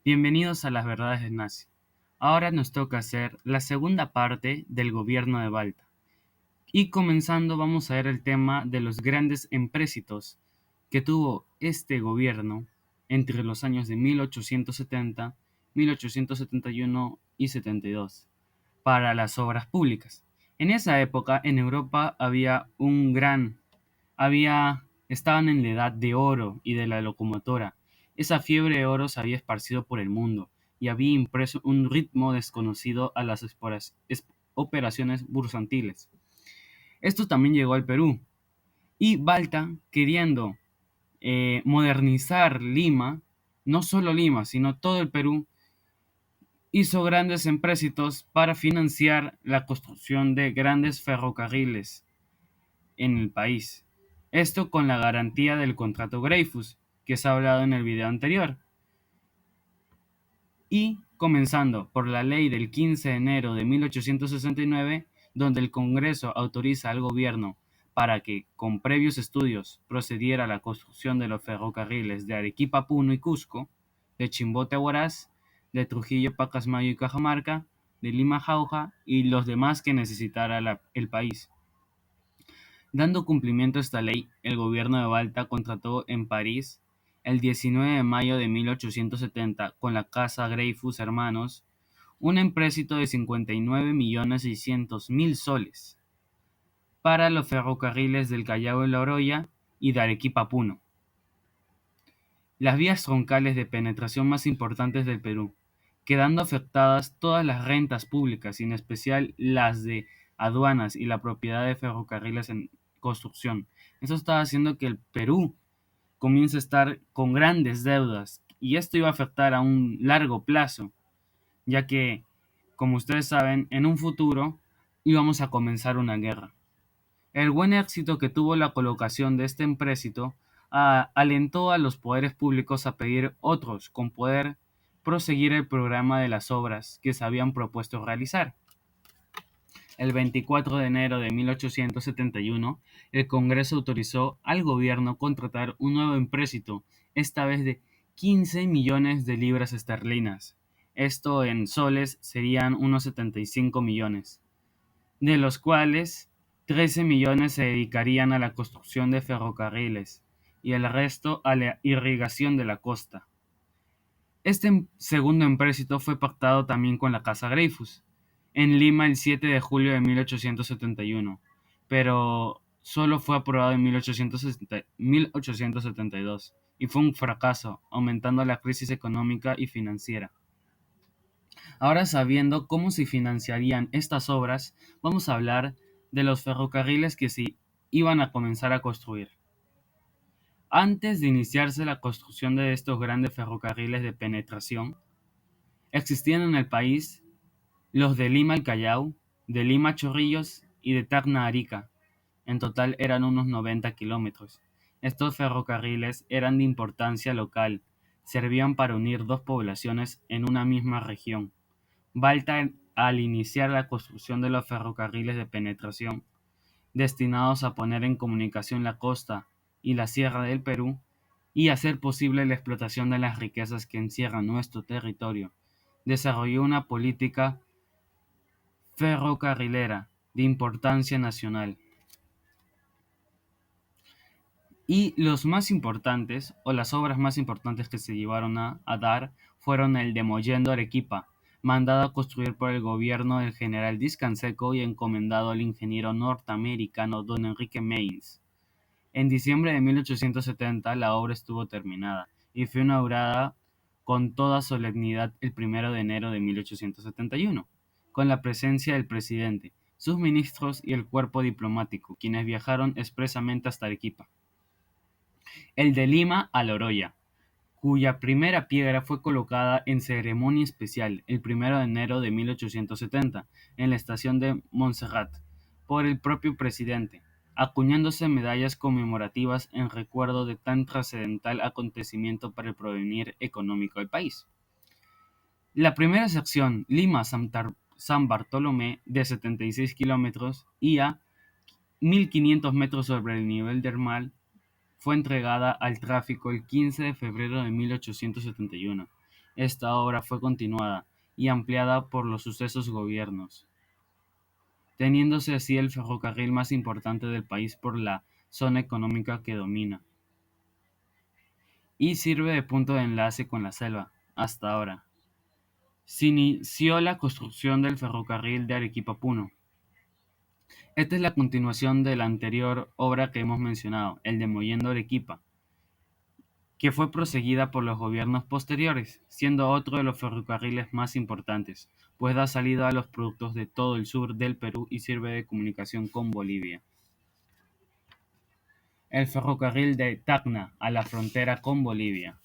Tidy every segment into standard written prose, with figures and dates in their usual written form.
Bienvenidos a las verdades del nazi. Ahora nos toca hacer la segunda parte del gobierno de Balta. Y comenzando vamos a ver el tema de los grandes empréstitos que tuvo este gobierno entre los años de 1870, 1871 y 72 para las obras públicas. En esa época en Europa estaban en la edad de oro y de la locomotora. Esa fiebre de oro se había esparcido por el mundo y había impreso un ritmo desconocido a las operaciones bursátiles. Esto también llegó al Perú y Balta, queriendo modernizar Lima, no solo Lima, sino todo el Perú, hizo grandes empréstitos para financiar la construcción de grandes ferrocarriles en el país. Esto con la garantía del contrato Dreyfus, que se ha hablado en el video anterior. Y comenzando por la ley del 15 de enero de 1869, donde el Congreso autoriza al gobierno para que, con previos estudios, procediera a la construcción de los ferrocarriles de Arequipa, Puno y Cusco, de Chimbote a Huaraz, de Trujillo, Pacasmayo y Cajamarca, de Lima a Jauja y los demás que necesitara el país. Dando cumplimiento a esta ley, el gobierno de Balta contrató en París el 19 de mayo de 1870 con la Casa Dreyfus Hermanos un empréstito de 59.600.000 soles para los ferrocarriles del Callao de la Oroya y de Arequipa a Puno, las vías troncales de penetración más importantes del Perú, quedando afectadas todas las rentas públicas y en especial las de aduanas y la propiedad de ferrocarriles en construcción. Eso estaba haciendo que el Perú comience a estar con grandes deudas y esto iba a afectar a un largo plazo, ya que, como ustedes saben, en un futuro íbamos a comenzar una guerra. El buen éxito que tuvo la colocación de este empréstito alentó a los poderes públicos a pedir otros con poder proseguir el programa de las obras que se habían propuesto realizar. El 24 de enero de 1871, el Congreso autorizó al gobierno contratar un nuevo empréstito, esta vez de 15 millones de libras esterlinas. Esto en soles serían unos 75 millones, de los cuales 13 millones se dedicarían a la construcción de ferrocarriles y el resto a la irrigación de la costa. Este segundo empréstito fue pactado también con la Casa Dreyfus en Lima el 7 de julio de 1871, pero solo fue aprobado en 1872 y fue un fracaso, aumentando la crisis económica y financiera. Ahora, sabiendo cómo se financiarían estas obras, vamos a hablar de los ferrocarriles que se iban a comenzar a construir. Antes de iniciarse la construcción de estos grandes ferrocarriles de penetración, existían en el país los de Lima al Callao, de Lima a Chorrillos y de Tacna a Arica. En total eran unos 90 kilómetros. Estos ferrocarriles eran de importancia local, servían para unir dos poblaciones en una misma región. Balta, al iniciar la construcción de los ferrocarriles de penetración, destinados a poner en comunicación la costa y la sierra del Perú y hacer posible la explotación de las riquezas que encierra nuestro territorio, desarrolló una política ferrocarrilera de importancia nacional. Y los más importantes, o las obras más importantes que se llevaron a dar, fueron el Demollendo Arequipa, mandado a construir por el gobierno del general Diez Canseco y encomendado al ingeniero norteamericano Don Enrique Mains. En diciembre de 1870 la obra estuvo terminada y fue inaugurada con toda solemnidad el 1 de enero de 1871, con la presencia del presidente, sus ministros y el cuerpo diplomático, quienes viajaron expresamente hasta Arequipa. El de Lima a La Oroya, cuya primera piedra fue colocada en ceremonia especial el 1 de enero de 1870 en la estación de Montserrat por el propio presidente, acuñándose medallas conmemorativas en recuerdo de tan trascendental acontecimiento para el porvenir económico del país. La primera sección, Lima-Santa San Bartolomé de 76 kilómetros y a 1500 metros sobre el nivel del mar, fue entregada al tráfico el 15 de febrero de 1871. Esta obra fue continuada y ampliada por los sucesivos gobiernos, teniéndose así el ferrocarril más importante del país por la zona económica que domina, y sirve de punto de enlace con la selva. Hasta ahora, se inició la construcción del ferrocarril de Arequipa a Puno. Esta es la continuación de la anterior obra que hemos mencionado, el de Mollendo Arequipa, que fue proseguida por los gobiernos posteriores, siendo otro de los ferrocarriles más importantes, pues da salida a los productos de todo el sur del Perú y sirve de comunicación con Bolivia. El ferrocarril de Tacna a la frontera con Bolivia.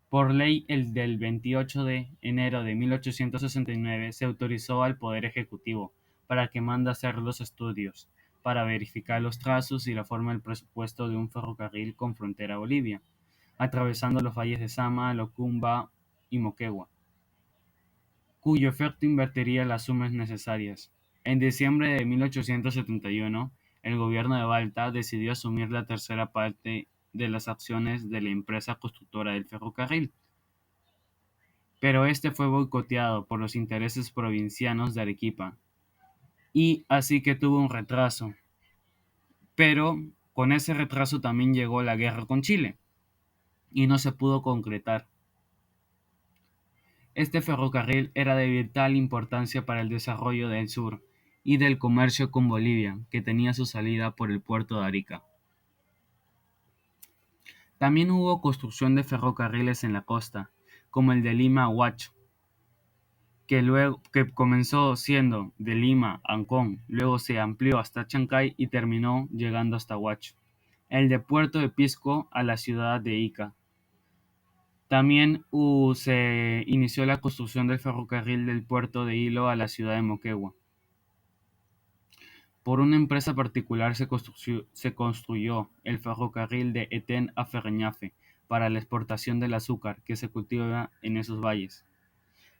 Por ley el del 28 de enero de 1869 se autorizó al Poder Ejecutivo para que mande hacer los estudios, para verificar los trazos y la forma del presupuesto de un ferrocarril con frontera a Bolivia, atravesando los valles de Sama, Locumba y Moquegua, cuyo efecto invertiría las sumas necesarias. En diciembre de 1871, el gobierno de Balta decidió asumir la tercera parte de las acciones de la empresa constructora del ferrocarril, pero este fue boicoteado por los intereses provincianos de Arequipa, y así que tuvo un retraso. Pero con ese retraso también llegó la guerra con Chile, y no se pudo concretar. Este ferrocarril era de vital importancia para el desarrollo del sur y del comercio con Bolivia, que tenía su salida por el puerto de Arica. También hubo construcción de ferrocarriles en la costa, como el de Lima a Huacho, que comenzó siendo de Lima a Ancón, luego se amplió hasta Chancay y terminó llegando hasta Huacho. El de Puerto de Pisco a la ciudad de Ica. También se inició la construcción del ferrocarril del puerto de Hilo a la ciudad de Moquegua. Por una empresa particular se construyó el ferrocarril de Etén a Ferreñafe para la exportación del azúcar que se cultiva en esos valles.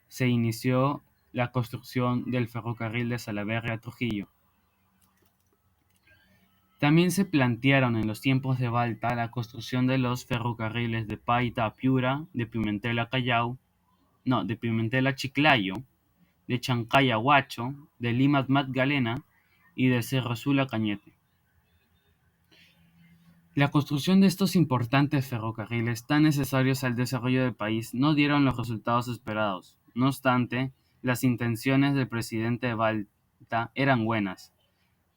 Se inició la construcción del ferrocarril de Salaverry a Trujillo. También se plantearon en los tiempos de Balta la construcción de los ferrocarriles de Paita a Piura, de Pimentel a Callao, no, de Pimentel a Chiclayo, de Chancay a Huacho, de Lima a Magdalena y de Cerro Azul a Cañete. La construcción de estos importantes ferrocarriles tan necesarios al desarrollo del país no dieron los resultados esperados. No obstante, las intenciones del presidente de Balta eran buenas,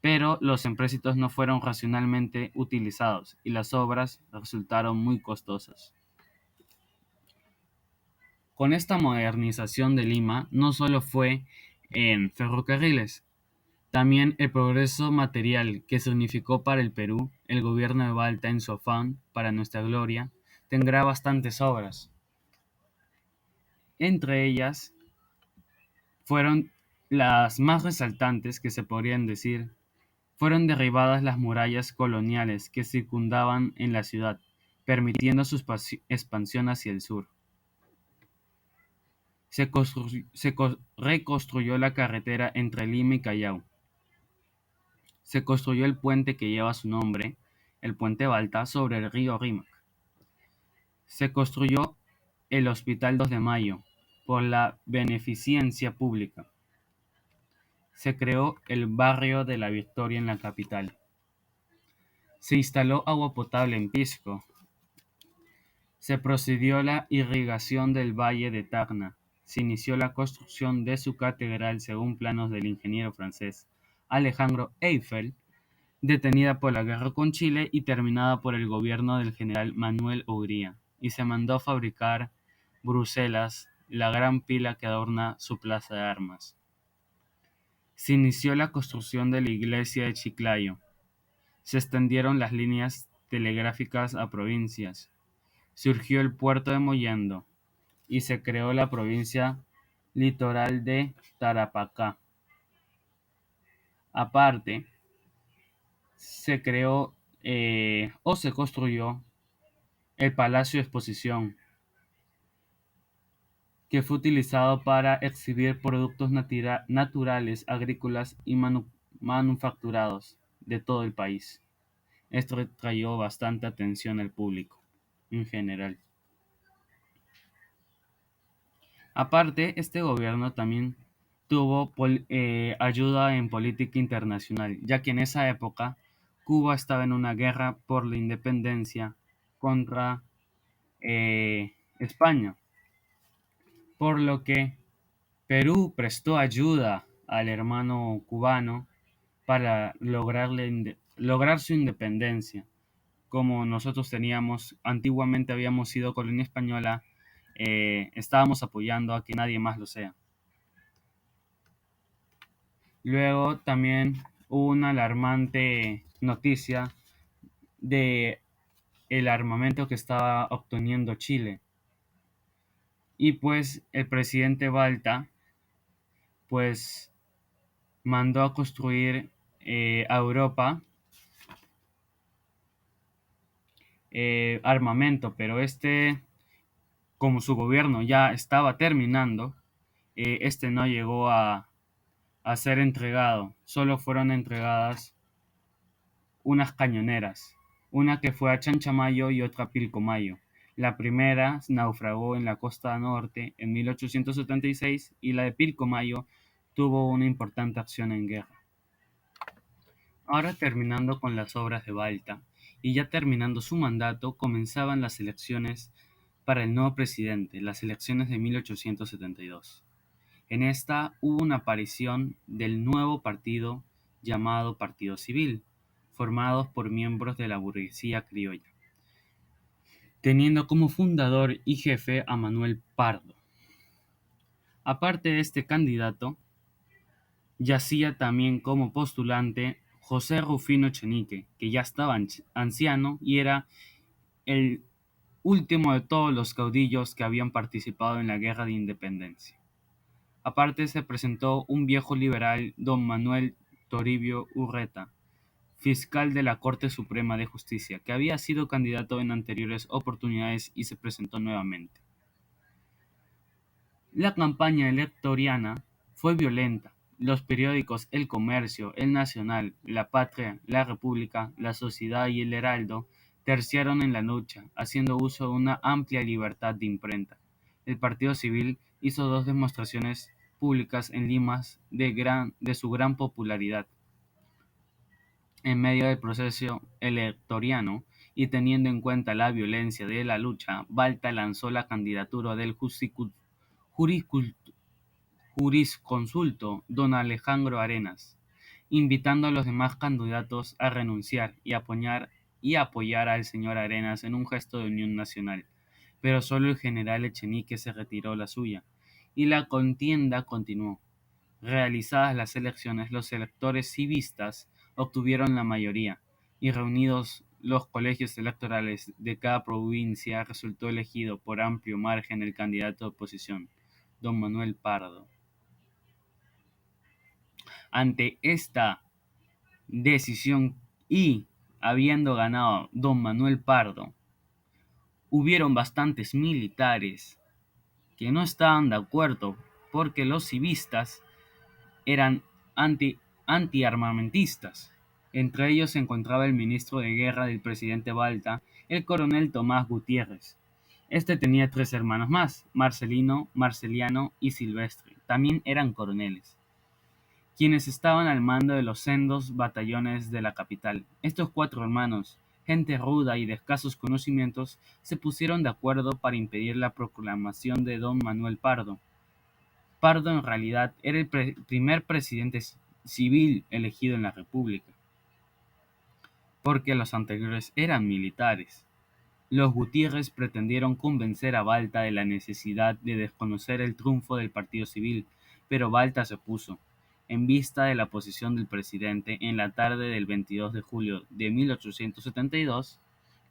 pero los empréstitos no fueron racionalmente utilizados y las obras resultaron muy costosas. Con esta modernización de Lima no solo fue en ferrocarriles, también el progreso material que significó para el Perú, el gobierno de Balta en su afán para nuestra gloria, tendrá bastantes obras. Entre ellas fueron las más resaltantes que se podrían decir, fueron derribadas las murallas coloniales que circundaban en la ciudad, permitiendo su expansión hacia el sur. Se reconstruyó la carretera entre Lima y Callao. Se construyó el puente que lleva su nombre, el Puente Balta, sobre el río Rímac. Se construyó el Hospital 2 de Mayo por la beneficencia pública. Se creó el barrio de la Victoria en la capital. Se instaló agua potable en Pisco. Se procedió a la irrigación del valle de Tacna. Se inició la construcción de su catedral según planos del ingeniero francés Alejandro Eiffel, detenida por la guerra con Chile y terminada por el gobierno del general Manuel Hungría, y se mandó a fabricar Bruselas, la gran pila que adorna su plaza de armas. Se inició la construcción de la iglesia de Chiclayo. Se extendieron las líneas telegráficas a provincias. Surgió el puerto de Mollendo y se creó la provincia litoral de Tarapacá. Aparte, se creó o se construyó el Palacio de Exposición, que fue utilizado para exhibir productos naturales, agrícolas y manufacturados de todo el país. Esto atrajo bastante atención al público en general. Aparte, este gobierno también tuvo ayuda en política internacional, ya que en esa época Cuba estaba en una guerra por la independencia contra España, por lo que Perú prestó ayuda al hermano cubano para lograr su independencia. Como nosotros antiguamente habíamos sido colonia española, estábamos apoyando a que nadie más lo sea. Luego también hubo una alarmante noticia de el armamento que estaba obteniendo Chile. Y pues el presidente Balta pues mandó a construir a Europa armamento, pero como su gobierno ya estaba terminando, este no llegó a ser entregado. Solo fueron entregadas unas cañoneras, una que fue a Chanchamayo y otra a Pilcomayo. La primera naufragó en la costa norte en 1876 y la de Pilcomayo tuvo una importante acción en guerra. Ahora terminando con las obras de Balta y ya terminando su mandato, comenzaban las elecciones para el nuevo presidente, las elecciones de 1872. En esta hubo una aparición del nuevo partido llamado Partido Civil, formados por miembros de la burguesía criolla, teniendo como fundador y jefe a Manuel Pardo. Aparte de este candidato, yacía también como postulante José Rufino Echenique, que ya estaba anciano y era el último de todos los caudillos que habían participado en la Guerra de Independencia. Aparte se presentó un viejo liberal, don Manuel Toribio Urreta, fiscal de la Corte Suprema de Justicia, que había sido candidato en anteriores oportunidades y se presentó nuevamente. La campaña electorana fue violenta. Los periódicos El Comercio, El Nacional, La Patria, La República, La Sociedad y El Heraldo terciaron en la lucha, haciendo uso de una amplia libertad de imprenta. El Partido Civil hizo dos demostraciones públicas en Lima de su gran popularidad. En medio del proceso electorano y teniendo en cuenta la violencia de la lucha, Balta lanzó la candidatura del jurisconsulto don Alejandro Arenas, invitando a los demás candidatos a renunciar y apoyar al señor Arenas en un gesto de unión nacional. Pero solo el general Echenique se retiró la suya, y la contienda continuó. Realizadas las elecciones, los electores civistas obtuvieron la mayoría, y reunidos los colegios electorales de cada provincia, resultó elegido por amplio margen el candidato de oposición, don Manuel Pardo. Ante esta decisión y habiendo ganado don Manuel Pardo, hubieron bastantes militares que no estaban de acuerdo porque los civistas eran antiarmamentistas. Entre ellos se encontraba el ministro de Guerra del presidente Balta, el coronel Tomás Gutiérrez. Este tenía tres hermanos más, Marcelino, Marceliano y Silvestre. También eran coroneles, quienes estaban al mando de los sendos batallones de la capital. Estos cuatro hermanos, gente ruda y de escasos conocimientos, se pusieron de acuerdo para impedir la proclamación de don Manuel Pardo. Pardo en realidad era el primer presidente civil elegido en la República, porque los anteriores eran militares. Los Gutiérrez pretendieron convencer a Balta de la necesidad de desconocer el triunfo del Partido Civil, pero Balta se opuso. En vista de la posición del presidente, en la tarde del 22 de julio de 1872,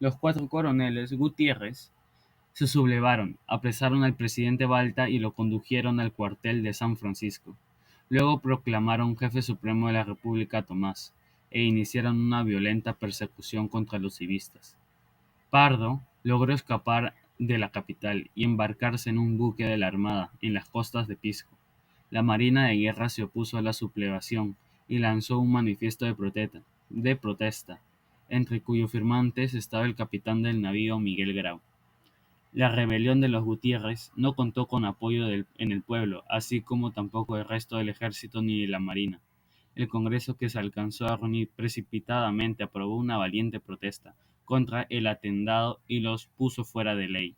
los cuatro coroneles Gutiérrez se sublevaron, apresaron al presidente Balta y lo condujeron al cuartel de San Francisco. Luego proclamaron jefe supremo de la República a Tomás, e iniciaron una violenta persecución contra los civistas. Pardo logró escapar de la capital y embarcarse en un buque de la Armada en las costas de Pisco. La Marina de Guerra se opuso a la sublevación y lanzó un manifiesto de protesta, entre cuyos firmantes estaba el capitán del navío Miguel Grau. La rebelión de los Gutiérrez no contó con apoyo en el pueblo, así como tampoco del resto del ejército ni de la marina. El Congreso, que se alcanzó a reunir precipitadamente, aprobó una valiente protesta contra el atentado y los puso fuera de ley.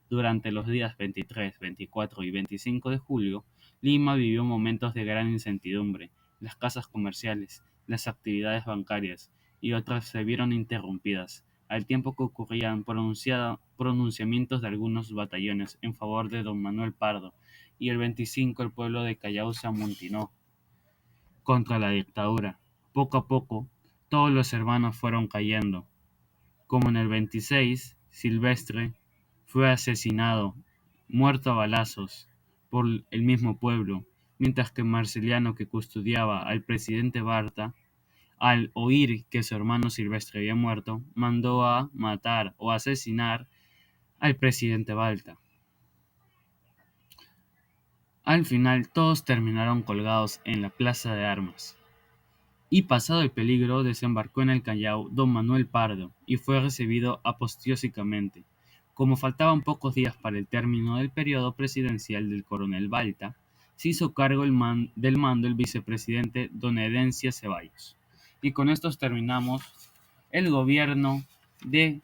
Durante los días 23, 24 y 25 de julio, Lima vivió momentos de gran incertidumbre. Las casas comerciales, las actividades bancarias y otras se vieron interrumpidas, al tiempo que ocurrían pronunciamientos de algunos batallones en favor de don Manuel Pardo, y el 25 el pueblo de Callao se amotinó contra la dictadura. Poco a poco, todos los hermanos fueron cayendo. Como en el 26, Silvestre fue asesinado, muerto a balazos, por el mismo pueblo, mientras que Marceliano, que custodiaba al presidente Barta, al oír que su hermano Silvestre había muerto, mandó a matar o asesinar al presidente Balta. Al final todos terminaron colgados en la plaza de armas. Y pasado el peligro, desembarcó en el Callao don Manuel Pardo y fue recibido apoteósicamente. Como faltaban pocos días para el término del periodo presidencial del coronel Balta, se hizo cargo del mando el vicepresidente don Herencia Ceballos. Y con esto terminamos el gobierno de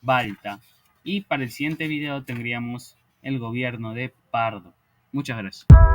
Balta. Y para el siguiente video tendríamos el gobierno de Pardo. Muchas gracias.